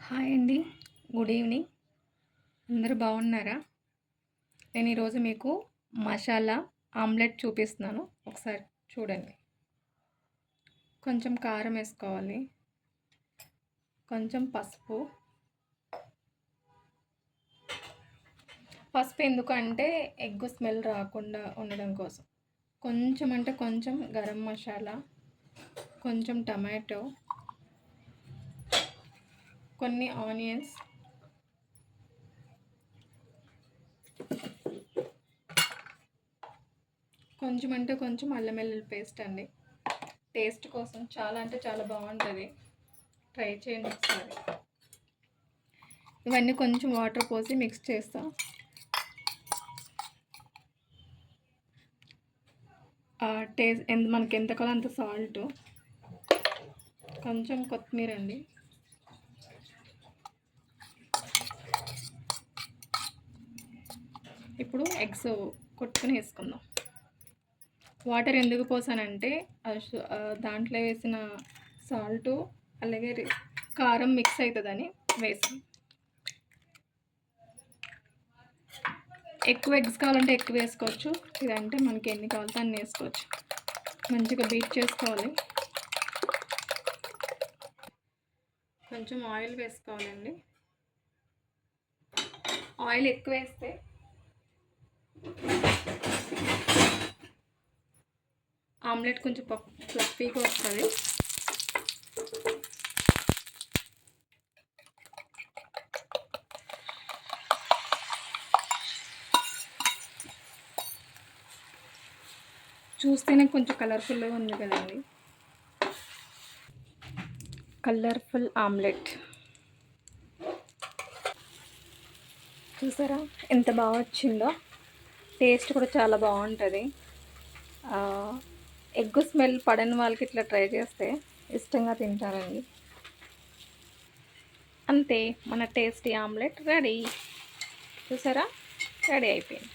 Hi అండి. Good evening. అందరూ బాగున్నారా? నేను ఈరోజు మీకు మసాలా ఆమ్లెట్ చూపిస్తున్నాను. ఒకసారి చూడండి. కొంచెం కారం వేసుకోవాలి, కొంచెం పసుపు. పసుపు ఎందుకంటే ఎగ్ స్మెల్ రాకుండా ఉండడం కోసం. కొంచెం అంటే కొంచెం గరం మసాలా, కొంచెం టమాటో, కొన్ని ఆనియన్స్, కొంచెం అంటే కొంచెం అల్లం వెల్లుల్లి పేస్ట్ అండి. టేస్ట్ కోసం చాలా అంటే చాలా బాగుంటుంది. ట్రై చేయండి ఒకసారి. ఇవన్నీ కొంచెం వాటర్ పోసి మిక్స్ చేస్తాం. టేస్ట్ మనకి ఎంత కావాలో అంత సాల్ట్, కొంచెం కొత్తిమీర అండి. ఇప్పుడు ఎగ్స్ కొట్టుకుని వేసుకుందాం. వాటర్ ఎందుకు పోసానంటే దాంట్లో వేసిన సాల్టు అలాగే కారం మిక్స్ అవుతుందని వేసాను. ఎక్కువ ఎగ్స్ కావాలంటే ఎక్కువ వేసుకోవచ్చు, ఇదంటే మనకి ఎన్ని కావాలంటే అన్ని వేసుకోవచ్చు. మంచిగా బీట్ చేసుకోవాలి. కొంచెం ఆయిల్ వేసుకోవాలండి. ఆయిల్ ఎక్కువ వేస్తే ఆమ్లెట్ కొంచెం ఫ్లఫీగా వస్తుంది. చూస్తేనే కొంచెం కలర్ఫుల్గా ఉంది కదండి. కలర్ఫుల్ ఆమ్లెట్ చూసారా ఎంత బాగా వచ్చిందో. టేస్ట్ కూడా చాలా బాగుంటుంది. ఎగ్ స్మెల్ పడని వాళ్ళకి ఇట్లా ట్రై చేస్తే ఇష్టంగా తింటారండి. అంతే, మన టేస్టీ ఆమ్లెట్ రెడీ. చూసారా, రెడీ అయిపోయింది.